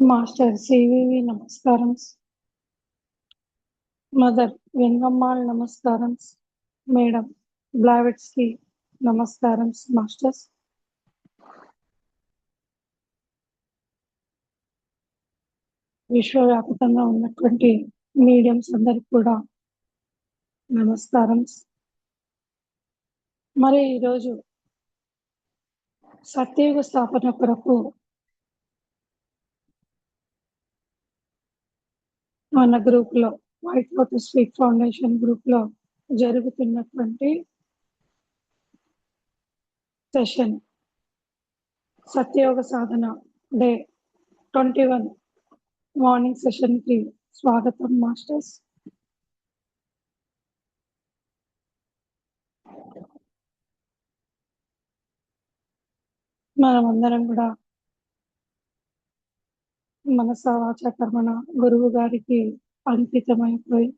Master CVV నమస్కారం. Mother వెంగమ్మాళ్ నమస్కారం. Madam Blavatsky నమస్కారం మాస్టర్స్. విశ్వవ్యాప్తంగా ఉన్నటువంటి మీడియంస్ అందరికి కూడా నమస్కారం. మరి ఈరోజు సత్యయుగ స్థాపన కొరకు మన గ్రూప్లో వైట్ లోటస్ వీక్ ఫౌండేషన్ గ్రూప్లో జరుగుతున్నటువంటి సెషన్ సత్యయోగ సాధన డే 21 మార్నింగ్ సెషన్కి స్వాగతం మాస్టర్స్. మనమందరం కూడా మనస వాచ కర్మణ గురువు గారికి అంకితమైపోయి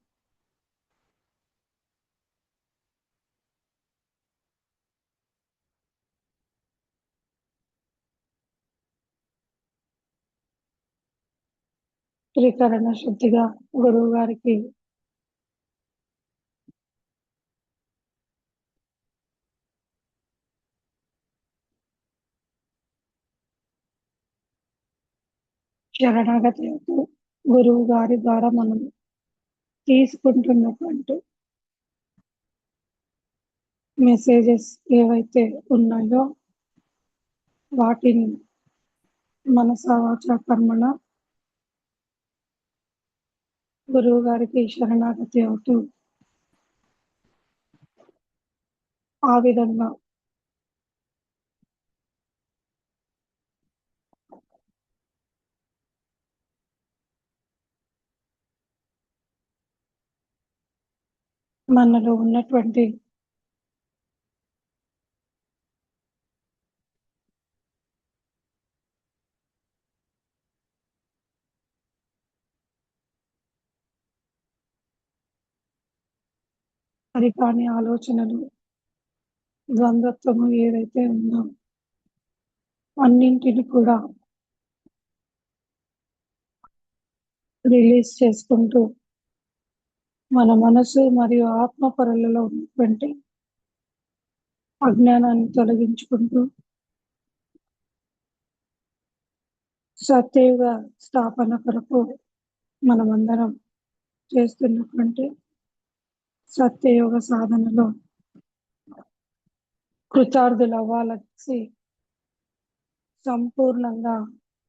త్రికరణ శుద్ధిగా గురువు గారికి శరణాగతి అవుతూ గురువు గారి ద్వారా మనం తీసుకుంటున్నటువంటి మెసేజెస్ ఏవైతే ఉన్నాయో వాటిని మనస వాచ కర్మణ గురువు గారికి శరణాగతి అవుతూ ఆ విధంగా మనలో ఉన్నటువంటి సరికాని ఆలోచనలు, ద్వంద్వత్వము ఏదైతే ఉందో అన్నింటిని కూడా రిలీజ్ చేసుకుంటూ మన మనసు మరియు ఆత్మ పొరలలో ఉన్నటువంటి అజ్ఞానాన్ని తొలగించుకుంటూ సత్యయుగ స్థాపన కొరకు మనమందరం చేస్తున్నటువంటి సత్యయోగ సాధనలో కృతార్థులవ్వాలని సంపూర్ణంగా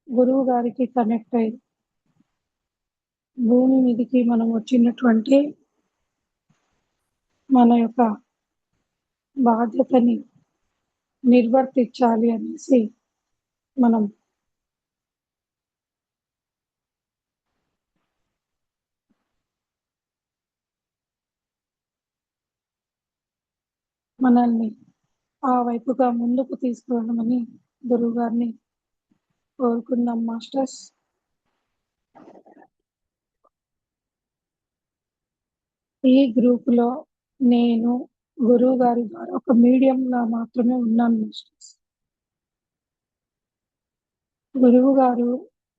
గురువు గారికి కనెక్ట్ అయి భూమి మీదకి మనం వచ్చినటువంటి మన యొక్క బాధ్యతని నిర్వర్తించాలి అనేసి మనం మనల్ని ఆ వైపుగా ముందుకు తీసుకువెళ్ళమని గురువు గారిని కోరుకుందాం మాస్టర్స్. ఈ గ్రూపులో నేను గురువు గారి ద్వారా ఒక మీడియంగా మాత్రమే ఉన్నాను మాస్టర్స్. గురువు గారు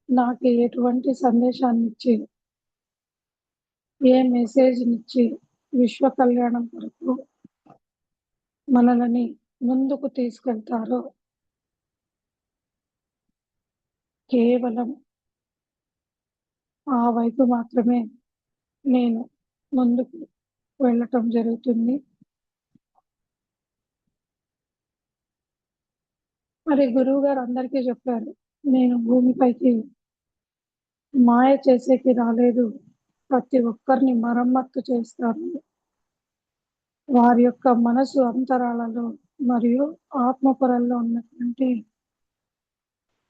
నాకు ఎటువంటి సందేశాన్ని ఇచ్చి ఏ మెసేజ్ని ఇచ్చి విశ్వ కళ్యాణం కొరకు మనల్ని ముందుకు తీసుకెళ్తారో కేవలం ఆ వైపు మాత్రమే నేను ముందుకు వెళ్ళటం జరుగుతుంది. మరి గురువు గారు అందరికీ చెప్పారు, నేను భూమిపైకి మాయ చేసేకి రాలేదు, ప్రతి ఒక్కరిని మరమ్మత్తు చేస్తాను, వారి యొక్క మనసు అంతరాలలో మరియు ఆత్మపొరల్లో ఉన్నటువంటి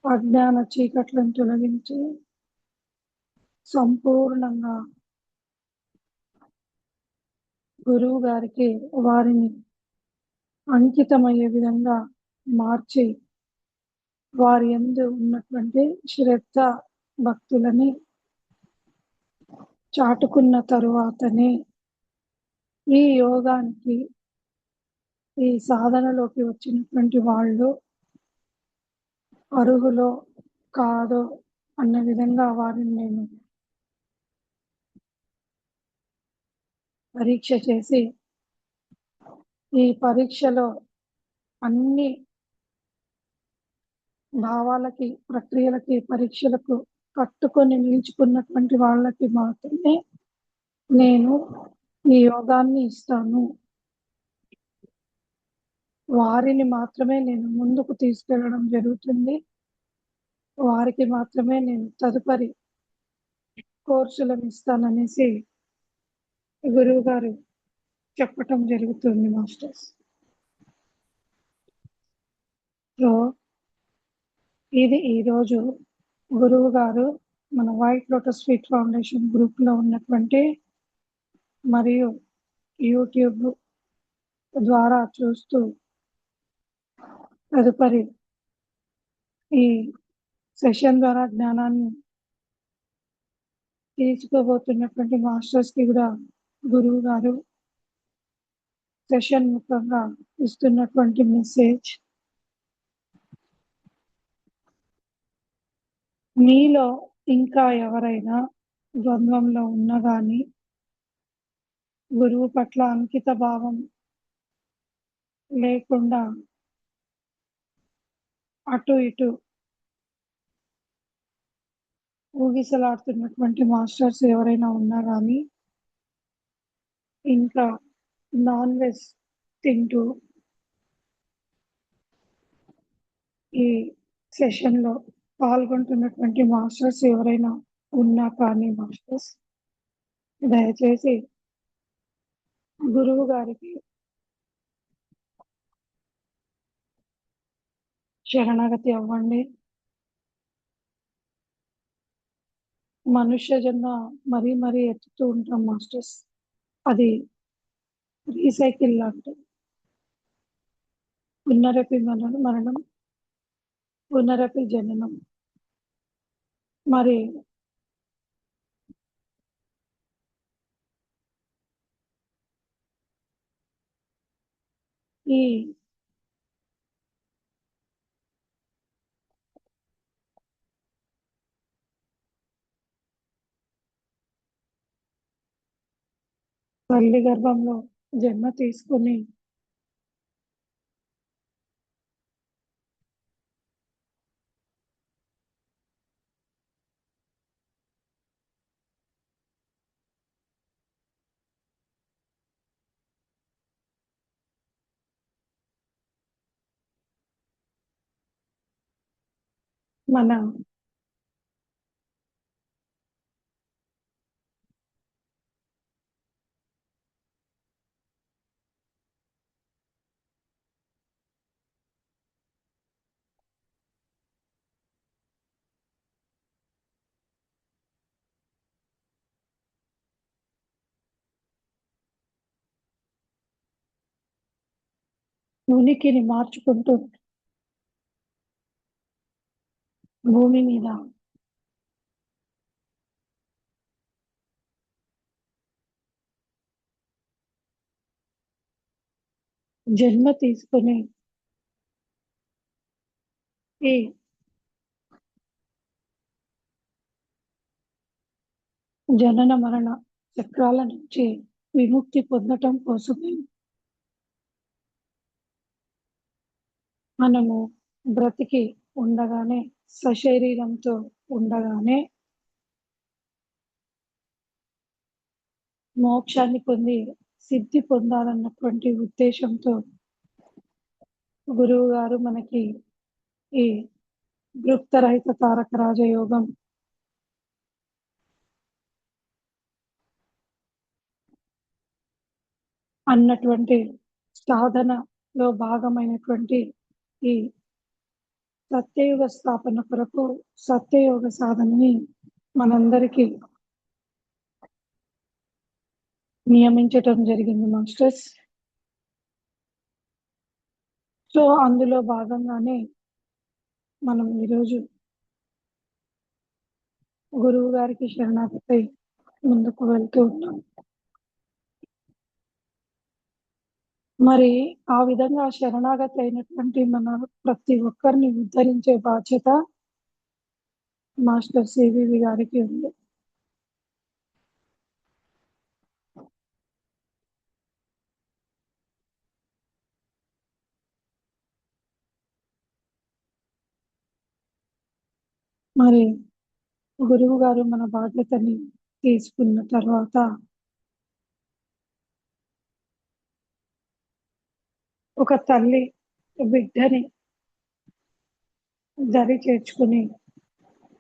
అజ్ఞాన చీకట్లను తొలగించి సంపూర్ణంగా గురువు గారికి వారిని అంకితమయ్యే విధంగా మార్చి వారి యందు ఉన్నటువంటి శ్రద్ధ భక్తులని చాటుకున్న తరువాతనే ఈ యోగానికి ఈ సాధనలోకి వచ్చినటువంటి వాళ్ళు అర్హులో కాదో అన్న విధంగా వారిని నేను పరీక్ష చేసి, ఈ పరీక్షలో అన్ని భావాలకి, ప్రక్రియలకి, పరీక్షలకు కట్టుకొని నిలుచుకున్నటువంటి వాళ్ళకి మాత్రమే నేను ఈ యోగాన్ని ఇస్తాను. వారిని మాత్రమే నేను ముందుకు తీసుకెళ్ళడం జరుగుతుంది. వారికి మాత్రమే నేను తదుపరి కోర్సులను ఇస్తాననేసి గురువుగారు చెప్పటం జరుగుతుంది మాస్టర్స్. సో, ఇది ఈరోజు గురువుగారు మన వైట్ లోటస్ ఫీట్ ఫౌండేషన్ గ్రూప్‌లో ఉన్నటువంటి మరియు యూట్యూబ్ ద్వారా చూస్తూ తదుపరి ఈ సెషన్ ద్వారా జ్ఞానాన్ని తీసుకోబోతున్నటువంటి మాస్టర్స్‌కి కూడా గురువుగారు సెషన్ ముఖంగా ఇస్తున్నటువంటి మెసేజ్, మీలో ఇంకా ఎవరైనా ద్వంద్వంలో ఉన్నా గానీ, గురువు పట్ల అంకిత భావం లేకుండా అటు ఇటు ఊగిసలాడుతున్నటువంటి మాస్టర్స్ ఎవరైనా ఉన్నా గానీ, ఇంకా నాన్ వెజ్ తింటూ ఈ సెషన్‌లో పాల్గొంటున్నటువంటి మాస్టర్స్ ఎవరైనా ఉన్నా కానీ మాస్టర్స్, దయచేసి గురువు గారికి శరణాగతి అవ్వండి. మనుష్య జన్మ మరీ మరీ ఎత్తుతూ ఉంటాం మాస్టర్స్. అది రీసైకిల్ లాంటిది. పునరపి మరణం, పునరపి జననం. మరి ఈ తల్లి గర్భంలో జన్మ తీసుకొని మన ఉనికిని మార్చుకుంటూ భూమి మీద జన్మ తీసుకొని ఈ జనన మరణ చక్రాల నుంచి విముక్తి పొందటం కోసమే మనము బ్రతికి ఉండగానే, సశరీరంతో ఉండగానే మోక్షాన్ని పొంది సిద్ధి పొందాలన్నటువంటి ఉద్దేశంతో గురువు గారు మనకి ఈ భృక్తరహిత తారక రాజయోగం అన్నటువంటి సాధనలో భాగమైనటువంటి ఈ సత్యయుగ స్థాపన కొరకు సత్యయోగ సాధనని మనందరికీ నియమించటం జరిగింది మాస్టర్స్. సో అందులో భాగంగానే మనం ఈరోజు గురువు గారికి శరణాగతి ముందుకు వెళ్తూ ఉన్నాం. మరి ఆ విధంగా శరణాగతి అయినటువంటి మన ప్రతి ఒక్కరిని ఉద్ధరించే బాధ్యత మాస్టర్ సివివి గారికి ఉంది. మరి గురువుగారు మన బాధ్యతని తీసుకున్న తర్వాత ఒక తల్లి బిడ్డని దరి చేర్చుకుని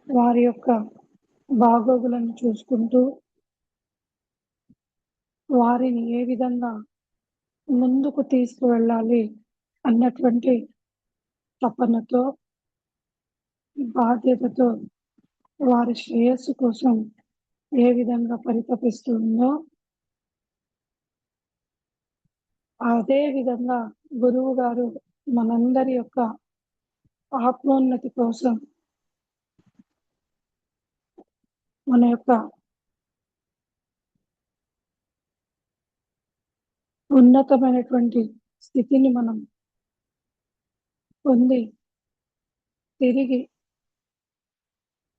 వారి యొక్క బాగోగులను చూసుకుంటూ వారిని ఏ విధంగా ముందుకు తీసుకువెళ్ళాలి అన్నటువంటి తపనతో, బాధ్యతతో వారి శ్రేయస్సు కోసం ఏ విధంగా పరితపిస్తుందో, అదే విధంగా గురువుగారు మనందరి యొక్క ఆత్మోన్నతి కోసం, మన యొక్క ఉన్నతమైనటువంటి స్థితిని మనం పొంది తిరిగి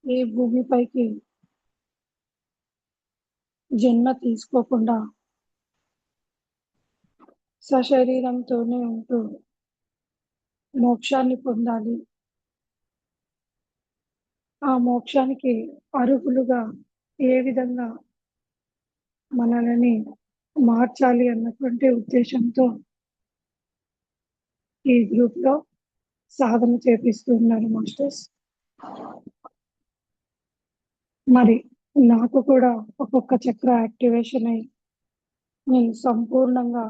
ఈ భూమిపైకి జన్మ తీసుకోకుండా సశరీరంతోనే ఉంటూ మోక్షాన్ని పొందాలి. ఆ మోక్షానికి అర్హులుగా ఏ విధంగా మనలని మార్చాలి అన్నటువంటి ఉద్దేశంతో ఈ గ్రూప్‌లో సాధన చేపిస్తూ ఉన్నారు మాస్టర్స్. మరి నాకు కూడా ఒక్కొక్క చక్ర యాక్టివేషన్ అయ్యి నేను సంపూర్ణంగా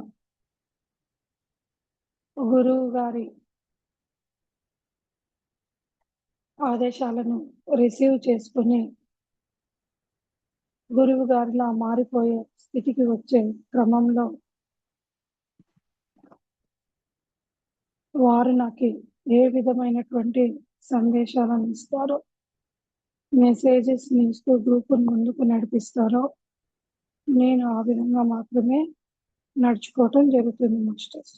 గురువు గారి ఆదేశాలను రిసీవ్ చేసుకొని గురువు గారిలా మారిపోయే స్థితికి వచ్చే క్రమంలో వారు నాకు ఏ విధమైనటువంటి సందేశాలను ఇస్తారో, మెసేజెస్‌ని ఇస్తూ గ్రూప్‌ని ముందుకు నడిపిస్తారో, నేను ఆ విధంగా మాత్రమే నడుచుకోవటం జరుగుతుంది మాస్టర్స్.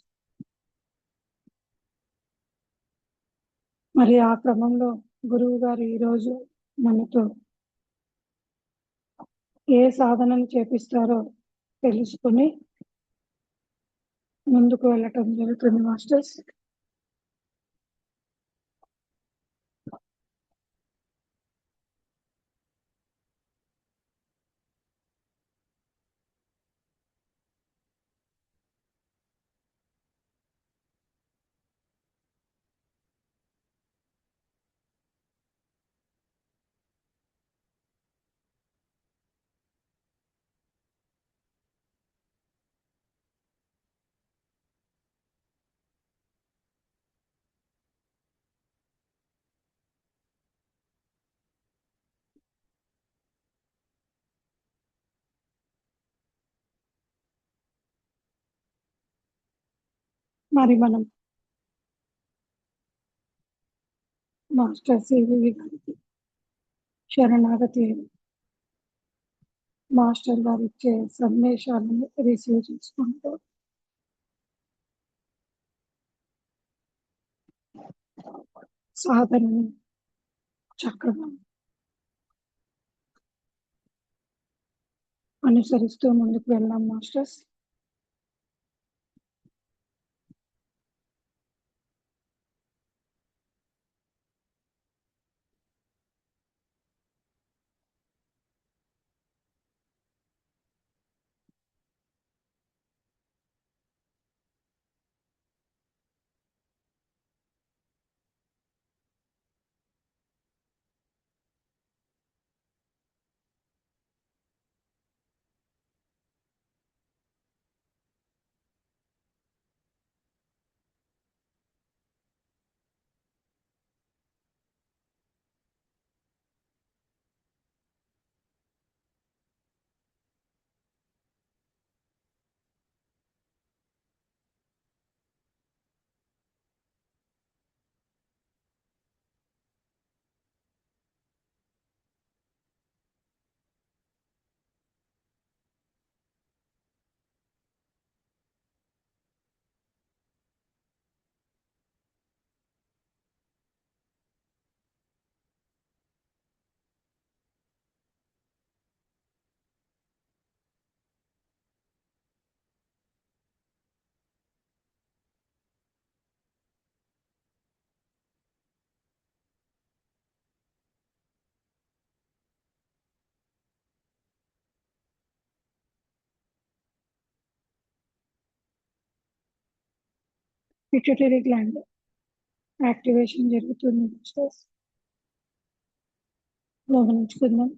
మరి ఆ క్రమంలో గురువుగారు ఈరోజు మనతో ఏ సాధనను చేపిస్తారో తెలుసుకొని ముందుకు వెళ్ళటం జరుగుతుంది మాస్టర్స్. మరి మనం మాస్టర్ సివివి గారికి శరణాగతి మాస్టర్ గారు ఇచ్చే సందేశాలను రిసీవ్ చేసుకుంటూ సాధనని చక్కగా అనుసరిస్తూ ముందుకు వెళ్దాం మాస్టర్స్. పిట్యూటరీ గ్లాండ్ యాక్టివేషన్ జరుగుతుంది మాస్టర్స్. గమనించుకుందాం.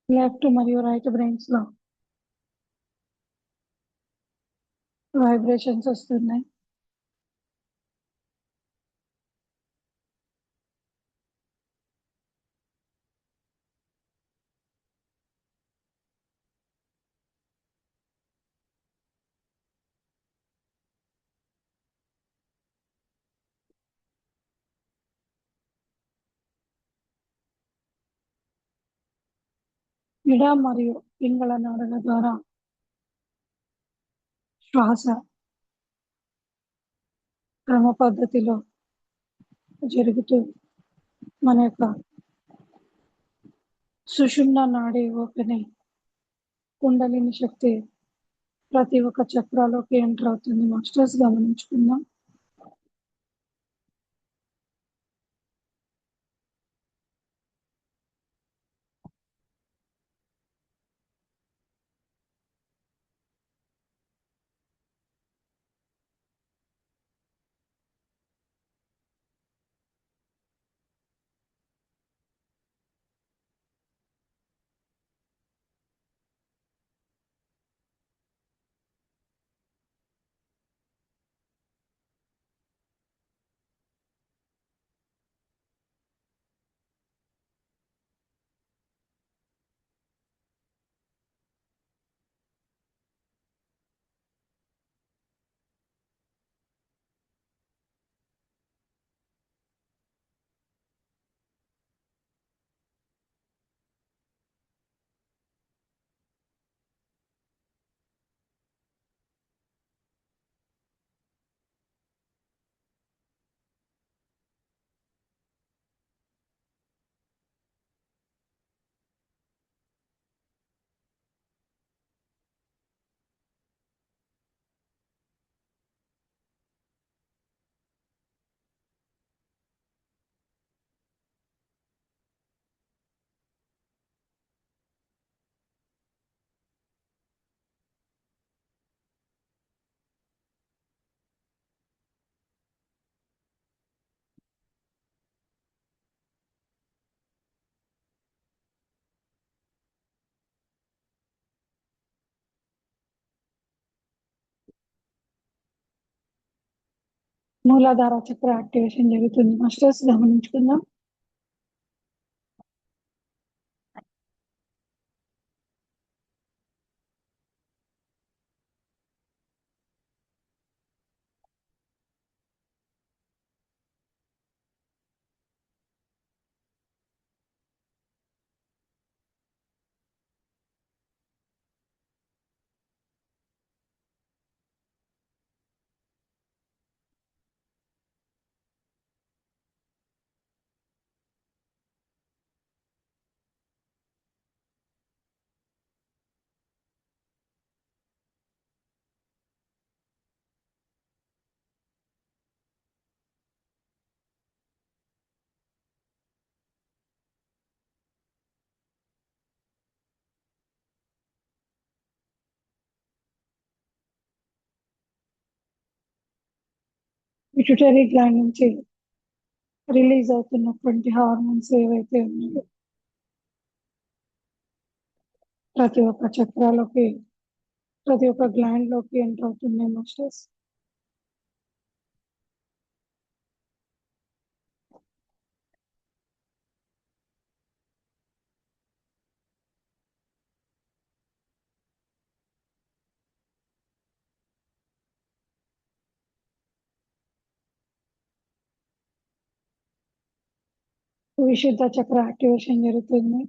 లెఫ్ట్ మరియు రైట్ బ్రెయిన్స్ లో వైబ్రేషన్స్ వస్తున్నాయి. ఇడ మరియు పింగళ నాడుల ద్వారా శ్వాస క్రమ పద్ధతిలో జరుగుతూ మన యొక్క సుషుమ్న నాడి ఓపెన్ కుండలిని శక్తి ప్రతి ఒక్క చక్రాలోకి ఎంటర్ అవుతుంది మాస్టర్స్. గమనించుకుందాం. మూలాధార చక్ర యాక్టివేషన్ జరుగుతుంది మాస్టర్స్. గమనించుకుందాం. పిట్యూటరీ గ్లాండ్ నుంచి రిలీజ్ అవుతున్నటువంటి హార్మోన్స్ ఏవైతే ఉన్నాయో ప్రతి ఒక్క చక్రాలోకి ప్రతి ఒక్క గ్లాండ్ లోకి ఎంటర్ అవుతున్నాయి మాస్టర్స్. విశుద్ధ చక్ర యాక్టివేషన్ జరుగుతుంది.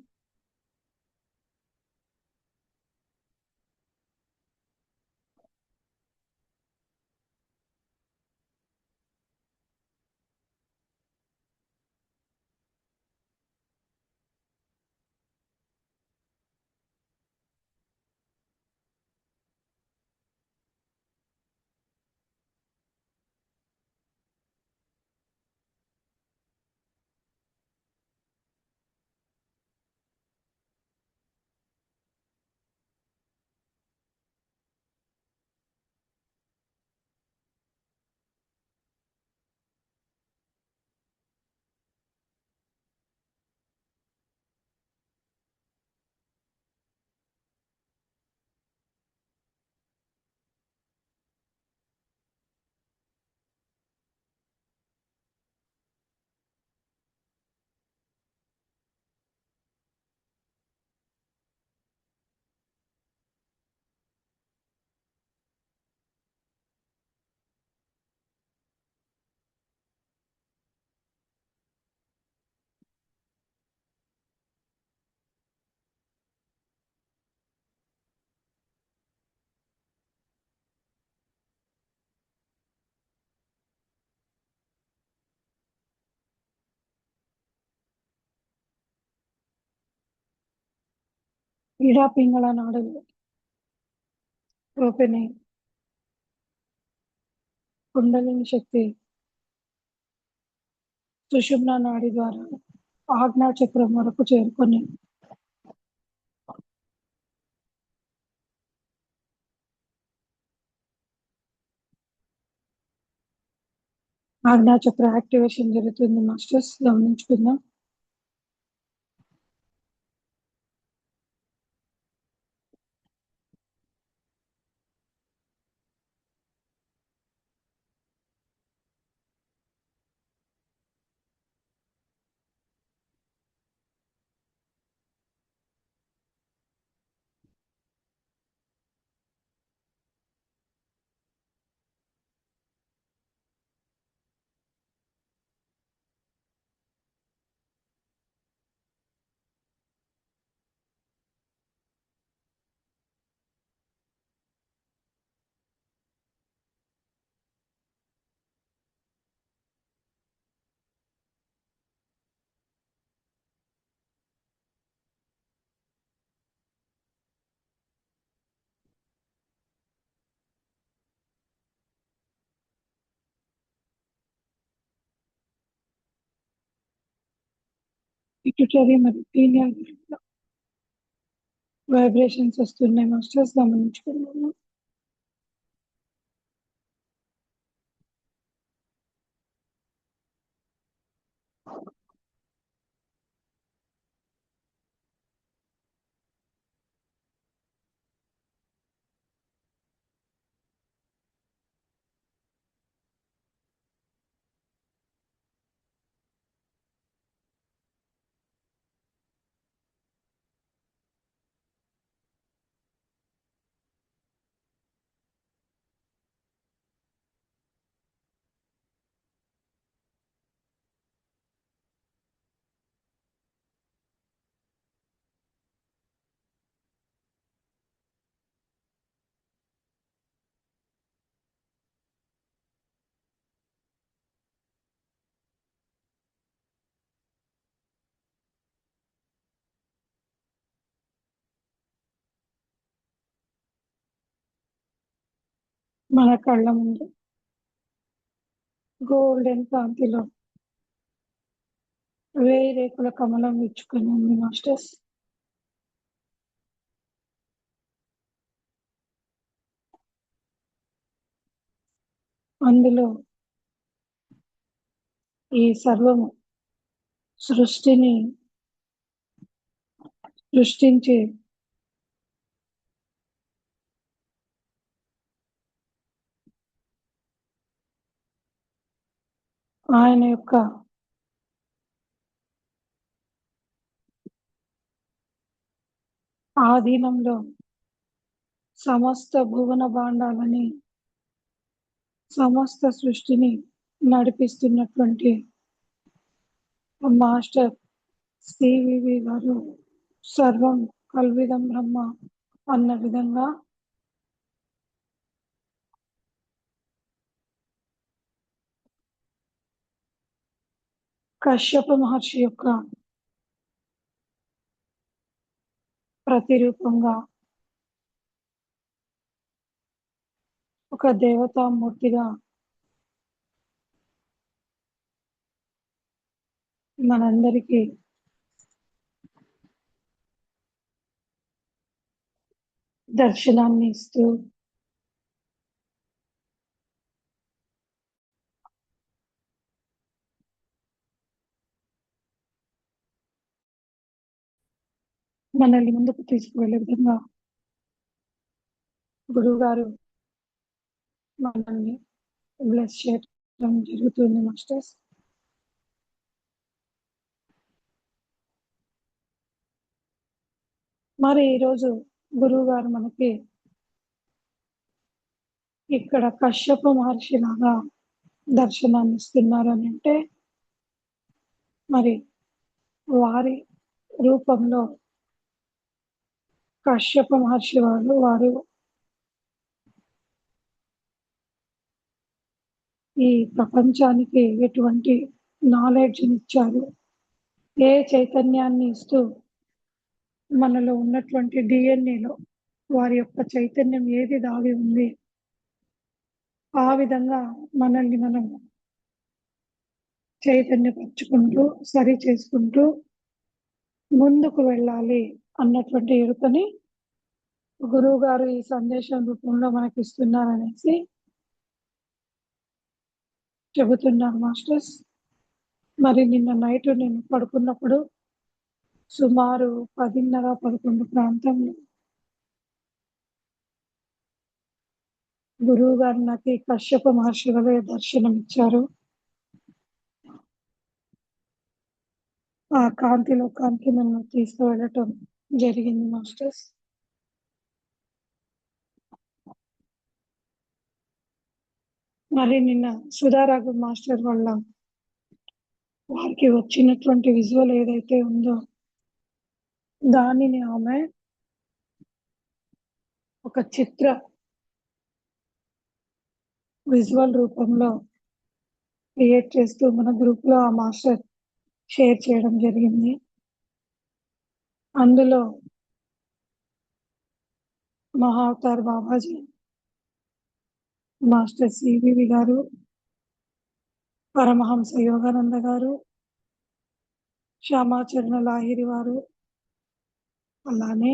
ఇడా పింగళ నాడులు ఓపెన్ అయ్యి కుండలిని శక్తి సుషుమ్నా నాడి ద్వారా ఆజ్ఞా చక్రం వరకు చేరుకొని ఆజ్ఞా చక్ర యాక్టివేషన్ జరుగుతుంది. మాస్టర్స్ గమనించుకుందాం. పిట్యూటరీ మరియు పీనియల్ వైబ్రేషన్స్ వస్తున్నాయి. మాస్టర్స్ గమనించుకున్నాము. మన కళ్ళ ముందు గోల్డెన్ కాంతిలో 1000 రేకుల కమలం విచ్చుకొని ఉంది. మాస్టర్స్ అందులో ఈ సర్వము సృష్టిని సృష్టించి ఆయన యొక్క ఆధీనంలో సమస్త భువన భాండాలని సమస్త సృష్టిని నడిపిస్తున్నటువంటి మాస్టర్ సివివి గారు సర్వం కల్విదం బ్రహ్మ అన్న విధంగా కశ్యప మహర్షి యొక్క ప్రతిరూపంగా ఒక దేవతామూర్తిగా మనందరికీ దర్శనాన్ని ఇస్తూ మనల్ని ముందుకు తీసుకువెళ్ళే విధంగా గురువు గారు మనల్ని బ్లెస్ చేయడం జరుగుతుంది మాస్టర్స్. మరి ఈరోజు గురువు గారు మనకి ఇక్కడ కశ్యప మహర్షి లాగా దర్శనాన్ని ఇస్తున్నారు అని అంటే మరి వారి రూపంలో కశ్యప మహర్షి వారు ఈ ప్రపంచానికి ఎటువంటి నాలెడ్జ్ని ఇచ్చారు, ఏ చైతన్యాన్ని ఇస్తూ మనలో ఉన్నటువంటి డిఎన్ఏలో వారి యొక్క చైతన్యం ఏది దాగి ఉంది, ఆ విధంగా మనల్ని మనం చైతన్యపరుచుకుంటూ సరి చేసుకుంటూ ముందుకు వెళ్ళాలి అన్నటువంటి ఎరుకని గురువు గారు ఈ సందేశం రూపంలో మనకి ఇస్తున్నారనేసి చెబుతున్నారు మాస్టర్స్. మరి నిన్న నైట్ నేను పడుకున్నప్పుడు సుమారు 10:30-11 ప్రాంతంలో గురువు గారు నాకు కశ్యప మహర్షి వలె దర్శనం ఇచ్చారు. ఆ కాంతి లోకానికి నన్ను తీసుకువెళ్ళటం జరిగింది మాస్టర్స్. మరి నిన్న సుధారాఘవ్ మాస్టర్ వల్ల వారికి వచ్చినటువంటి విజువల్ ఏదైతే ఉందో దానిని ఆమె ఒక చిత్ర విజువల్ రూపంలో క్రియేట్ చేస్తూ మన గ్రూప్ లో ఆ మాస్టర్ షేర్ చేయడం జరిగింది. అందులో మహావతార్ బాబాజీ, మాస్టర్ సివివి గారు, పరమహంస యోగానంద గారు, శ్యామాచరణ లాహిరి వారు, అలానే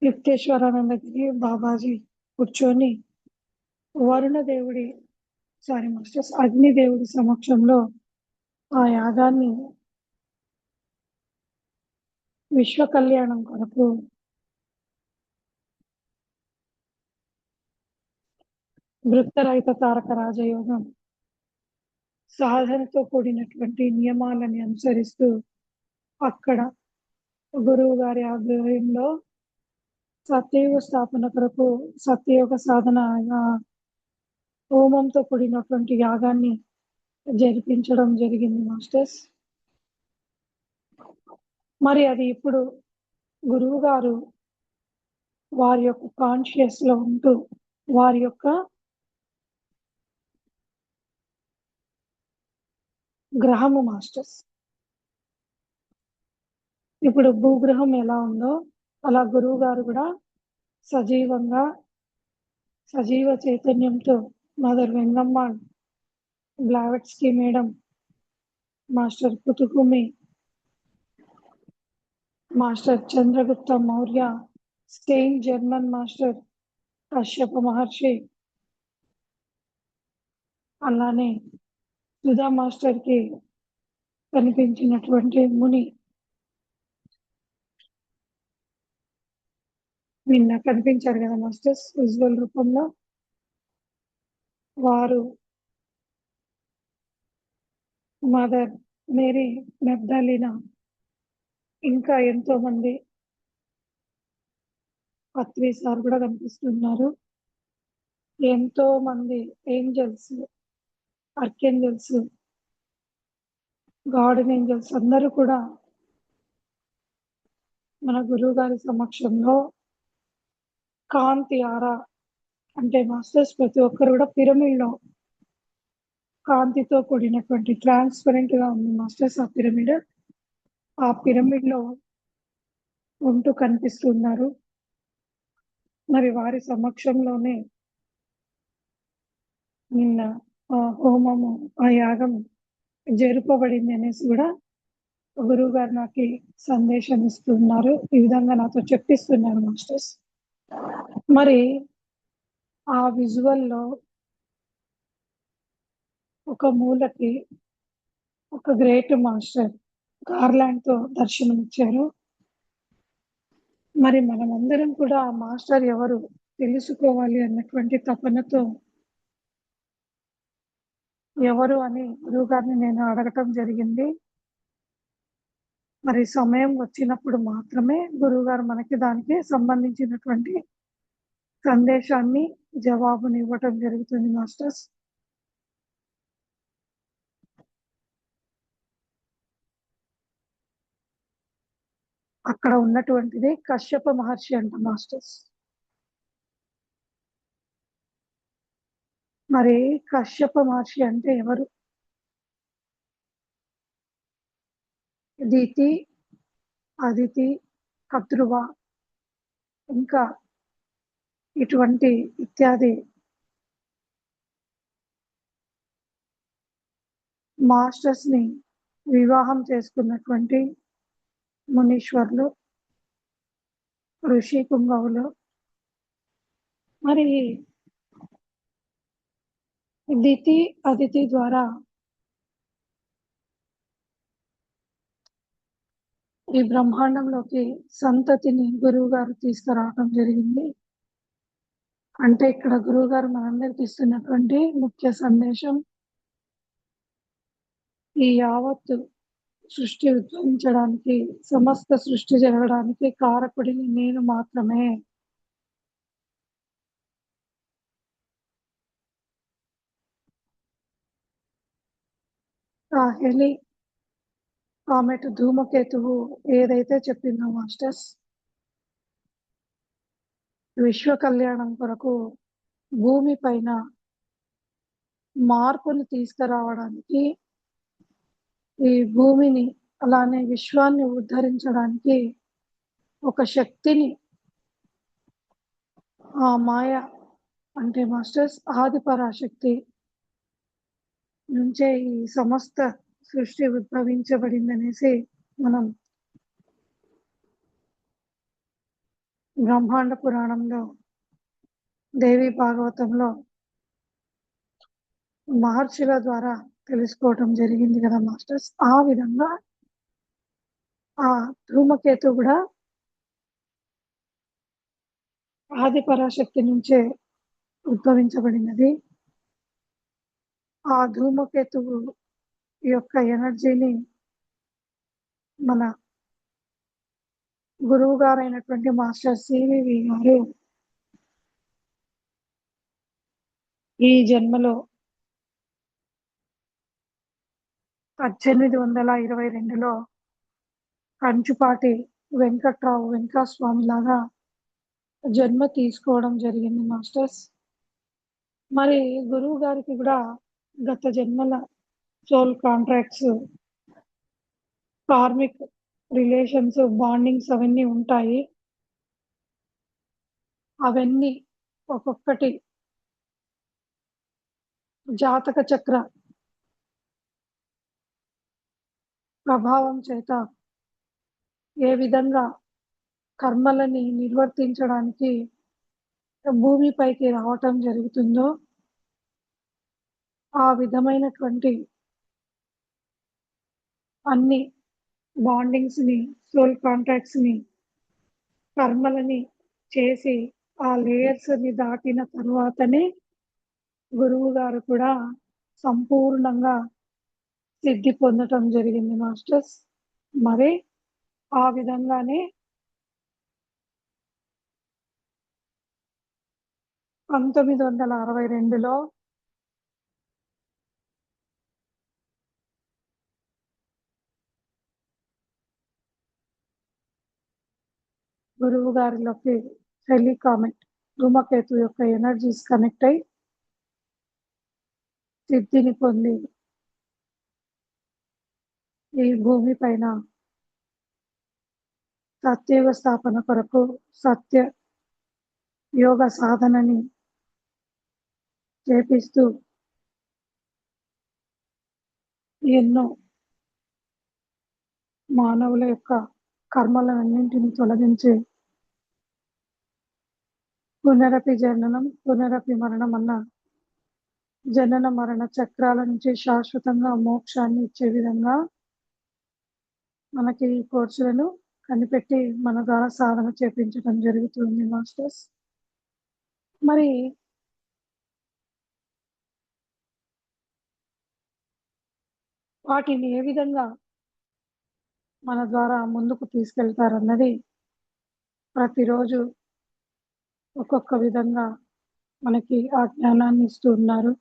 యుక్తేశ్వరానందగిరి బాబాజీ కూర్చొని అగ్నిదేవుడి సమక్షంలో ఆ యాగాన్ని విశ్వ కళ్యాణం కొరకు వృత్తరహిత తారక రాజయోగం సాధనతో కూడినటువంటి నియమాలని అనుసరిస్తూ అక్కడ గురువు గారి ఆధ్వర్యంలో సత్యయుగ స్థాపన కొరకు సత్యయుగ సాధన హోమంతో కూడినటువంటి యాగాన్ని జరిపించడం జరిగింది మాస్టర్స్. మరి అది ఇప్పుడు గురువు గారు వారి యొక్క కాన్షియస్ లో ఉంటూ వారి యొక్క గ్రహము మాస్టర్స్. ఇప్పుడు భూగ్రహం ఎలా ఉందో అలా గురువు గారు కూడా సజీవంగా సజీవ చైతన్యంతో mother Vengamma Blavatsky madam, master Kuthumi, master Chandragupta Maurya, స్టెయిన్ జర్మన్ మాస్టర్ కశ్యప మహర్షి, అలానే సుధా మాస్టర్ కి కనిపించినటువంటి ముని నిన్న కనిపించారు కదా మాస్టర్స్ విజువల్ రూపంలో. వారు మదర్ మేరీ మెగ్దలినా, ఇంకా ఎంతో మంది పత్రి సార్ కూడా కనిపిస్తున్నారు. ఎంతో మంది ఏంజల్స్, ఆర్కేంజల్స్ గార్డెన్ ఏంజెల్స్ అందరూ కూడా మన గురువుగారి సమక్షంలో కాంతి ఆరా అంటే మాస్టర్స్ ప్రతి ఒక్కరు కూడా పిరమిడ్‌లో కాంతితో కూడినటువంటి ట్రాన్స్‌పరెంట్‌గా ఉంది మాస్టర్స్ ఆ పిరమిడ్. ఆ పిరమిడ్‌లో ఉంటూ కనిపిస్తున్నారు. మరి వారి సమక్షంలోనే నిన్న హోమము, ఆ యాగం జరుపబడింది అనేసి గూడా గురువుగారు నాకి సందేశం ఇస్తున్నారు. ఈ విధంగా నాతో చెప్పిస్తున్నారు మాస్టర్స్. మరి ఆ విజువల్‌లో ఒక మూలకి ఒక గ్రేట్ మాస్టర్ గార్లాండ్‌తో దర్శనమిచ్చారు. మరి మనమందరం కూడా ఆ మాస్టర్ ఎవరు తెలుసుకోవాలి అన్నటువంటి తపనతో ఎవరు అని గురువుగారిని నేను అడగటం జరిగింది. మరి సమయం వచ్చినప్పుడు మాత్రమే గురువుగారు మనకి దానికి సంబంధించినటువంటి సందేశాన్ని, జవాబునివ్వటం జరుగుతుంది మాస్టర్స్. అక్కడ ఉన్నటువంటిది కశ్యప మహర్షి అంట మాస్టర్స్. మరి కశ్యప మహర్షి అంటే ఎవరు? దితి, అదితి, కద్రువ ఇంకా ఇటువంటి ఇత్యాది మాస్టర్స్‌ని వివాహం చేసుకున్నటువంటి మునీశ్వరులు, ఋషి పుంగవులు. మరి దితి, అదితి ద్వారా ఈ బ్రహ్మాండంలోకి సంతతిని గురువుగారు తీసుకురావటం జరిగింది. అంటే ఇక్కడ గురువుగారు మనందరికి ఇస్తున్నటువంటి ముఖ్య సందేశం ఈ యావత్తు సృష్టి ఉద్భవించడానికి, సమస్త సృష్టి జరగడానికి కారకుడిని నేను మాత్రమే. ఆ హెలి కామెట్ ధూమకేతువు ఏదైతే చెప్పిందో మాస్టర్స్, విశ్వ కళ్యాణం కొరకు భూమి పైన మార్పులు తీసుకురావడానికి, ఈ భూమిని అలానే విశ్వాన్ని ఉద్ధరించడానికి ఒక శక్తిని ఆ మాయ అంటే మాస్టర్స్ ఆది పరాశక్తి నుంచే ఈ సమస్త సృష్టి ఉద్భవించబడిందనేసి మనం బ్రహ్మాండ పురాణంలో, దేవి భాగవతంలో మహర్షుల ద్వారా తెలుసుకోవటం జరిగింది కదా మాస్టర్స్. ఆ విధంగా ఆ ధూమకేతు కూడా ఆది పరాశక్తి నుంచే ఉద్భవించబడినది. ఆ ధూమకేతువు యొక్క ఎనర్జీని మన గురువు గారైనటువంటి మాస్టర్ సివివి గారు ఈ జన్మలో 1822లో కంచుపాటి వెంకట్రావు వెంకటస్వామి లాగా జన్మ తీసుకోవడం జరిగింది మాస్టర్స్. మరి గురువు గారికి కూడా గత జన్మల soul contracts, karmic relations, bondings అవన్నీ ఉంటాయి. అవన్నీ ఒక్కొక్కటి జాతక చక్ర ప్రభావం చేత ఏ విధంగా కర్మలని నిర్వర్తించడానికి భూమిపైకి రావటం జరుగుతుందో ఆ విధమైనటువంటి అన్ని బాండింగ్స్‌ని, సోల్ కాంట్రాక్ట్స్‌ని, కర్మలని చేసి ఆ లేయర్స్‌ని దాటిన తరువాతనే గురువుగారు కూడా సంపూర్ణంగా సిద్ధి పొందటం జరిగింది మాస్టర్స్. మరి ఆ విధంగానే 1962లో గురువు గారిలోకి హెలికామెట్ ధూమకేతు యొక్క ఎనర్జీస్ కనెక్ట్ అయి సిద్ధిని పొంది ఈ భూమి పైన సత్యయుగ స్థాపన కొరకు సత్య యోగ సాధనని చేపిస్తూ ఎన్నో మానవుల యొక్క కర్మలన్నింటిని తొలగించి పునరపి జననం పునరపి మరణం అన్న జనన మరణ చక్రాల నుంచి శాశ్వతంగా మోక్షాన్ని ఇచ్చే విధంగా మనకి ఈ కోర్సులను కనిపెట్టి మన ద్వారా సాధన చేపించడం జరుగుతుంది మాస్టర్స్. మరి వాటిని ఏ విధంగా మన ద్వారా ముందుకు తీసుకెళ్తారన్నది ప్రతిరోజు ఒక్కొక్క విధంగా మనకి ఆ జ్ఞానాన్ని ఇస్తూ ఉన్నారు.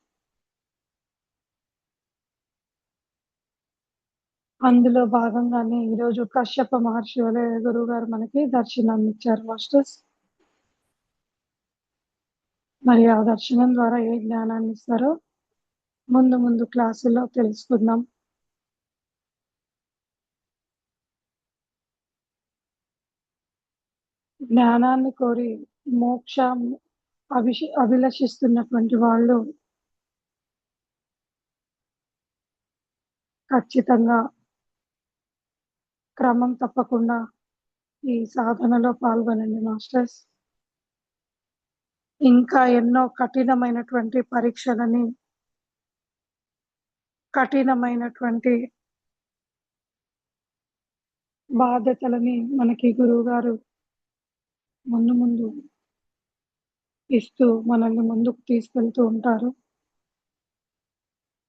అందులో భాగంగానే ఈరోజు కశ్యప మహర్షి వలె గురువు గారు మనకి దర్శనాన్ని ఇచ్చారు మాస్టర్స్. మరి ఆ దర్శనం ద్వారా ఏ జ్ఞానాన్ని ఇస్తారో ముందు ముందు క్లాసుల్లో తెలుసుకుందాం. జ్ఞానాన్ని కోరి మోక్షం అభిలషిస్తున్నటువంటి వాళ్ళు ఖచ్చితంగా క్రమం తప్పకుండా ఈ సాధనలో పాల్గొనండి మాస్టర్స్. ఇంకా ఎన్నో కఠినమైనటువంటి పరీక్షలని కఠినమైనటువంటి బాధ్యతలని మనకి గురువు గారు ముందు ముందు ఇస్తూ మనల్ని ముందుకు తీసుకెళ్తూ ఉంటారు.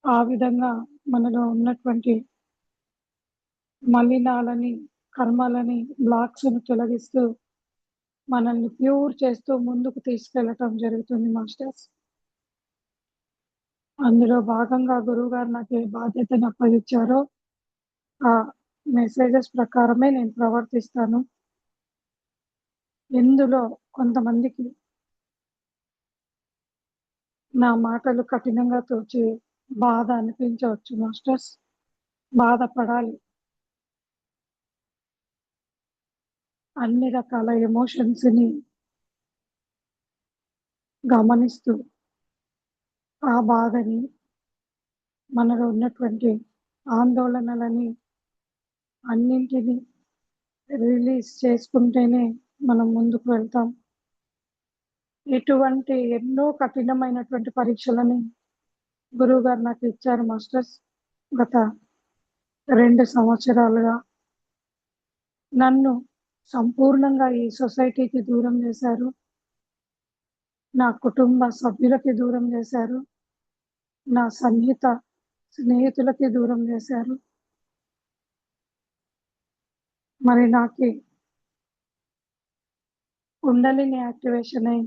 ఆ విధంగా మనలో ఉన్నటువంటి మలినాలని కర్మలని బ్లాక్స్ను తొలగిస్తూ మనల్ని ప్యూర్ చేస్తూ ముందుకు తీసుకెళ్ళటం జరుగుతుంది మాస్టర్స్. అందులో భాగంగా గురువు గారు నాకు ఏ బాధ్యతను అప్పగించారో ఆ మెసేజెస్ ప్రకారమే నేను ప్రవర్తిస్తాను. ఇందులో కొంతమందికి నా మాటలు కఠినంగా తోచి బాధ అనిపించవచ్చు మాస్టర్స్. బాధపడాలి. అన్ని రకాల ఎమోషన్స్ని గమనిస్తూ ఆ బాధని మనలో ఉన్నటువంటి ఆందోళనలని అన్నింటినీ రిలీజ్ చేసుకుంటేనే మనం ముందుకు వెళ్తాం. ఇటువంటి ఎన్నో కఠినమైనటువంటి పరీక్షలని గురువు గారు నాకు ఇచ్చారు మాస్టర్స్. గత 2 సంవత్సరాలుగా నన్ను సంపూర్ణంగా ఈ సొసైటీకి దూరం చేశారు. నా కుటుంబ సభ్యులకి దూరం చేశారు. నా స్నేహితులకి దూరం చేశారు. మరి నాకు కుండలిని యాక్టివేషన్ అయి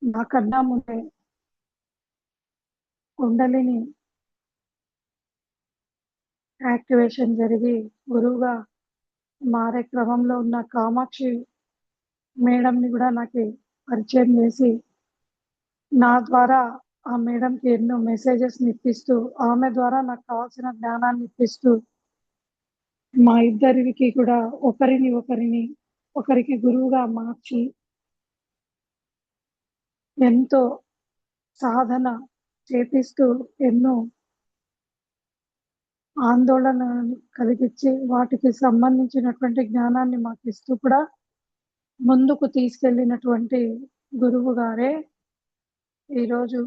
నాకన్నా ముందే కుండలిని యాక్టివేషన్ జరిగి గురువుగా మారే క్రమంలో ఉన్న కామాక్షి మేడంని కూడా నాకు పరిచయం చేసి నా ద్వారా ఆ మేడంకి ఎన్నో మెసేజెస్ని ఇప్పిస్తూ ఆమె ద్వారా నాకు కావాల్సిన జ్ఞానాన్ని ఇప్పిస్తూ మా ఇద్దరికి కూడా ఒకరికి గురువుగా మార్చి ఎంతో సాధన చేపిస్తూ ఎన్నో ఆందోళన కలిగించి వాటికి సంబంధించినటువంటి జ్ఞానాన్ని మాకు ఇస్తూ కూడా ముందుకు తీసుకెళ్ళినటువంటి గురువు గారే ఈరోజు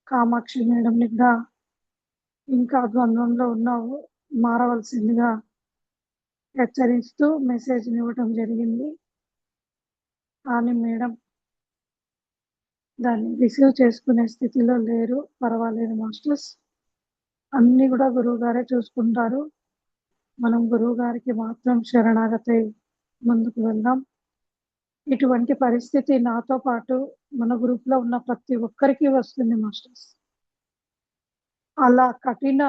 కామాక్షి మేడంని కూడా ఇంకా ద్వంద్వంలో ఉన్నావు మారవలసిందిగా హెచ్చరిస్తూ మెసేజ్ని ఇవ్వటం జరిగింది. కానీ మేడం దాన్ని రిసీవ్ చేసుకునే స్థితిలో లేరు. పర్వాలేదు మాస్టర్స్, అన్నీ కూడా గురువు గారే చూసుకుంటారు. మనం గురువు గారికి మాత్రం శరణాగతి ముందుకు వెళ్దాం. ఇటువంటి పరిస్థితి నాతో పాటు మన గ్రూప్లో ఉన్న ప్రతి ఒక్కరికి వస్తుంది మాస్టర్స్. అలా కఠిన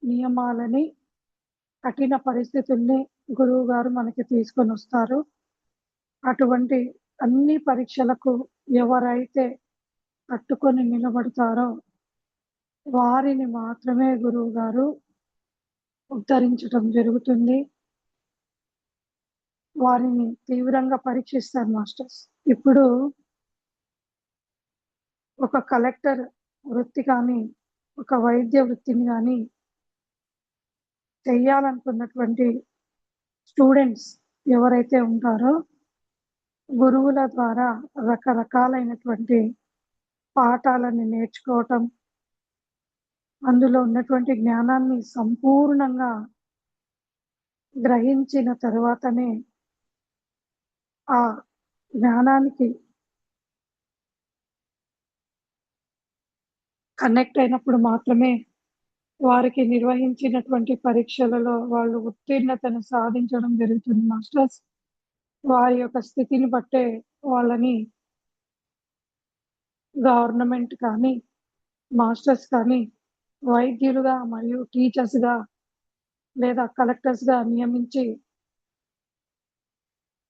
నియమాలని కఠిన పరిస్థితుల్ని గురువుగారు మనకి తీసుకొనొస్తారు. అటువంటి అన్ని పరీక్షలకు ఎవరైతే తట్టుకొని నిలబడతారో వారిని మాత్రమే గురువుగారు ఉద్ధరించటం జరుగుతుంది. వారిని తీవ్రంగా పరీక్షిస్తారు మాస్టర్స్. ఇప్పుడు ఒక కలెక్టర్ వృత్తి కానీ, ఒక వైద్య వృత్తిని గానీ చెయ్యాలనుకున్నటువంటి స్టూడెంట్స్ ఎవరైతే ఉంటారో, గురువుల ద్వారా రకరకాలైనటువంటి పాఠాలను నేర్చుకోవటం, అందులో ఉన్నటువంటి జ్ఞానాన్ని సంపూర్ణంగా గ్రహించిన తరువాతనే ఆ జ్ఞానానికి కనెక్ట్ అయినప్పుడు మాత్రమే వారికి నిర్వహించినటువంటి పరీక్షలలో వాళ్ళు ఉత్తీర్ణతను సాధించడం జరుగుతుంది మాస్టర్స్. వారి యొక్క స్థితిని బట్టే వాళ్ళని గవర్నమెంట్ కానీ, మాస్టర్స్ కానీ, వైద్యులుగా మరియు టీచర్స్‌గా లేదా కలెక్టర్స్‌గా నియమించి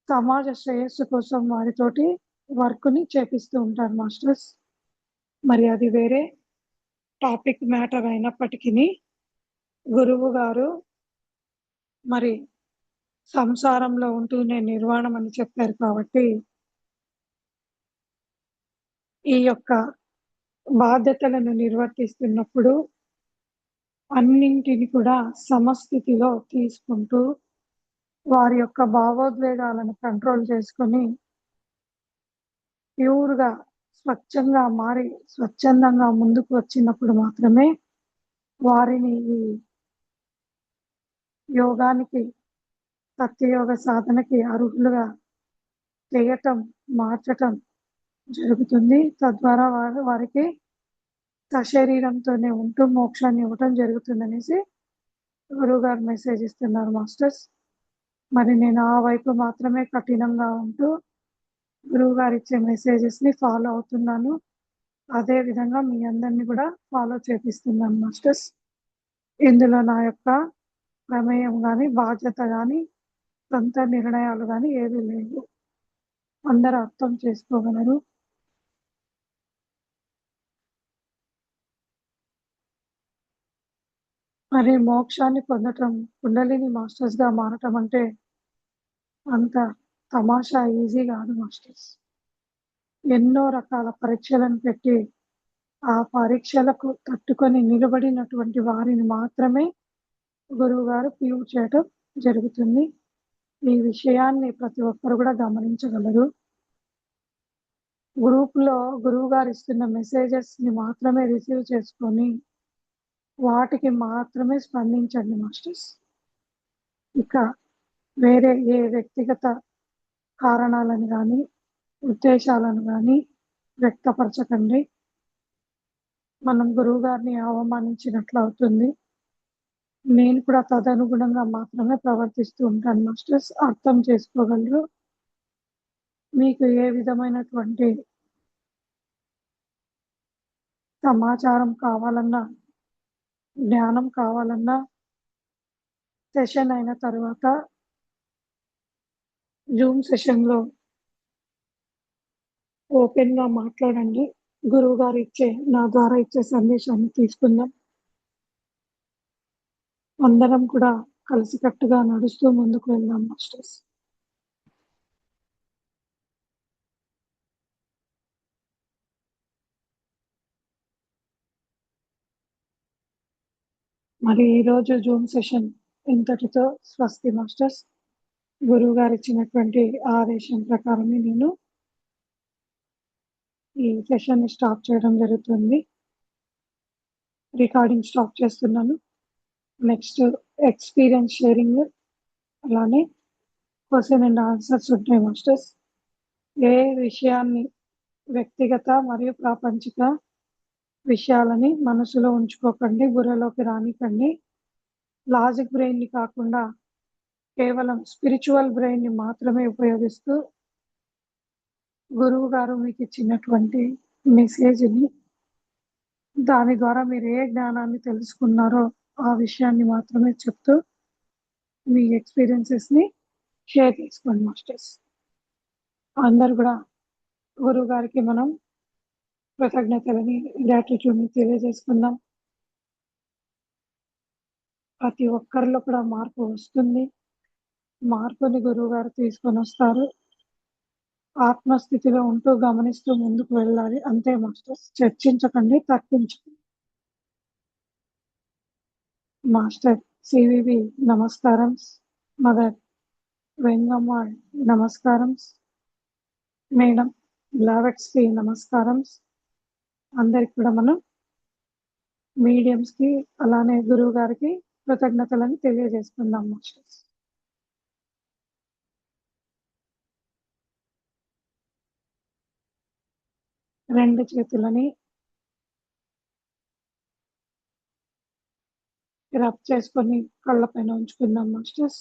సమాజ శ్రేయస్సు కోసం వారితోటి వర్క్‌ని చేపిస్తూ ఉంటారు మాస్టర్స్. మరి అది వేరే టాపిక్ మ్యాటర్ అయినప్పటికిని గురువు గారు మరి సంసారంలో ఉంటూనే నిర్వాణం అని చెప్పారు కాబట్టి, ఈ యొక్క బాధ్యతలను నిర్వర్తిస్తున్నప్పుడు అన్నింటిని కూడా సమస్థితిలో తీసుకుంటూ, వారి యొక్క భావోద్వేగాలను కంట్రోల్ చేసుకొని, ప్యూర్‌గా స్వచ్ఛంగా మారి, స్వచ్ఛందంగా ముందుకు వచ్చినప్పుడు మాత్రమే వారిని ఈ యోగానికి, సత్యయోగ సాధనకి అర్హులుగా చేయటం, మార్చటం జరుగుతుంది. తద్వారా వారికి సశరీరంతోనే ఉంటూ మోక్షాన్ని ఇవ్వటం జరుగుతుందనేసి గురువుగారు మెసేజ్ ఇస్తున్నారు మాస్టర్స్. మరి నేను ఆ వైపు మాత్రమే కఠినంగా ఉంటూ గురువుగారిచ్చే మెసేజెస్‌ని ఫాలో అవుతున్నాను. అదే విధంగా మీ అందరిని కూడా ఫాలో చేపిస్తున్నాను మాస్టర్స్. ఇందులో నా యొక్క ప్రమేయం గాని, బాధ్యత గాని, సొంత నిర్ణయాలు గాని ఏవి లేవు. అందరూ అర్థం చేసుకోగలరు. మరి మోక్షాన్ని పొందటం, కుండలిని మాస్టర్స్‌గా మారటం అంటే అంత తమాషా ఈజీ గాదు మాస్టర్స్. ఎన్నో రకాల పరీక్షలను పెట్టి, ఆ పరీక్షలకు తట్టుకొని నిలబడినటువంటి వారిని మాత్రమే గురువుగారు పిలువ చేయటం జరుగుతుంది. ఈ విషయాన్ని ప్రతి ఒక్కరు కూడా గమనించగలరు. గ్రూప్‌లో గురువుగారు ఇస్తున్న మెసేజెస్‌ని మాత్రమే రిసీవ్ చేసుకొని, వాటికి మాత్రమే స్పందించండి మాస్టర్స్. ఇక వేరే ఏ వ్యక్తిగత కారణాలను గానీ, ఉద్దేశాలను గానీ వ్యక్తపరచకండి. మనం గురువుగారిని అవమానించినట్లవుతుంది. నేను కూడా తదనుగుణంగా మాత్రమే ప్రవర్తిస్తూ ఉంటాను మాస్టర్స్. అర్థం చేసుకోగలరు. మీకు ఏ విధమైనటువంటి సమాచారం కావాలన్నా, జ్ఞానం కావాలన్నా సెషన్ అయిన తరువాత జూమ్ సెషన్‌లో ఓపెన్‌గా మాట్లాడండి. గురువుగారు నా ద్వారా ఇచ్చే సందేశాన్ని తీసుకుందాం. అందరం కూడా కలిసికట్టుగా నడుస్తూ ముందుకు వెళ్దాం మాస్టర్స్. మరి ఈరోజు జూమ్ సెషన్ ఇంతటితో స్వస్తి మాస్టర్స్. గురువుగారు ఇచ్చినటువంటి ఆదేశం ప్రకారమే నేను ఈ సెషన్‌ని స్టాప్ చేయడం జరుగుతుంది. రికార్డింగ్ స్టాప్ చేస్తున్నాను. నెక్స్ట్ ఎక్స్‌పీరియన్స్ షేరింగ్ అలానే క్వెషన్ అండ్ ఆన్సర్స్ ఉంటాయి మాస్టర్స్. ఏ విషయాన్ని వ్యక్తిగత మరియు ప్రాపంచిక విషయాలని మనసులో ఉంచుకోకండి, బుర్రలోకి రానికండి. లాజిక్ బ్రెయిన్‌ని కాకుండా కేవలం స్పిరిచువల్ బ్రెయిన్‌ని మాత్రమే ఉపయోగిస్తూ గురువుగారు మీకిచ్చినటువంటి మెసేజ్‌ని, దాని ద్వారా మీరు ఏ జ్ఞానాన్ని తెలుసుకున్నారో ఆ విషయాన్ని మాత్రమే చెప్తూ మీ ఎక్స్‌పీరియన్సెస్‌ని షేర్ చేసుకోండి మాస్టర్స్. అందరూ గూడా గురువుగారికి మనం కృతజ్ఞతలని, గ్రాటిట్యూడ్‌ని తెలియజేసుకుందాం. ప్రతి ఒక్కరిలో కూడా మార్పు వస్తుంది. మార్పుని గురువుగారు తీసుకొనొస్తారు. ఆత్మస్థితిలో ఉంటూ గమనిస్తూ ముందుకు వెళ్ళాలి. అంతే మాస్టర్స్. చర్చించకండి, తర్కించకండి. మాస్టర్ సివివి నమస్కారమ్స్. మదర్ వెంగమ్మ నమస్కారమ్స్. మేడం బ్లావెట్స్‌కి నమస్కారమ్స్. అందరికి కూడా మనం మీడియంస్‌కి అలానే గురువుగారికి కృతజ్ఞతలని తెలియజేసుకుందాం మాస్టర్స్. 2 చేతులని రబ్ చేసుకొని కళ్ళ పైన ఉంచుకుందాం మాస్టర్స్.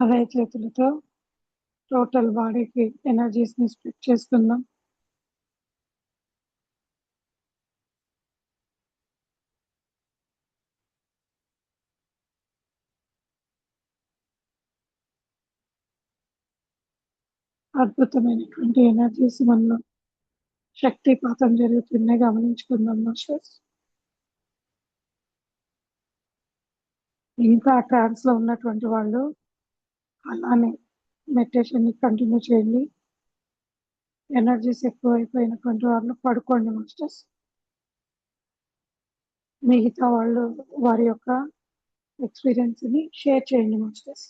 అదే చేతులతో టోటల్ బాడీకి ఎనర్జీస్‌ని స్ప్లిట్ చేసుకుందాం. అద్భుతమైనటువంటి ఎనర్జీస్ మనలో శక్తిపాతం జరుగుతున్నాయి గమనించుకుందాం మాస్టర్స్. ఇంకా ట్రాన్స్‌లో ఉన్నటువంటి వాళ్ళు అలానే మెడిటేషన్‌ని కంటిన్యూ చేయండి. ఎనర్జీస్ ఎక్కువైపోయినటువంటి వాళ్ళు పడుకోండి మాస్టర్స్. మిగతా వాళ్ళు వారి యొక్క ఎక్స్‌పీరియన్స్‌ని షేర్ చేయండి మాస్టర్స్.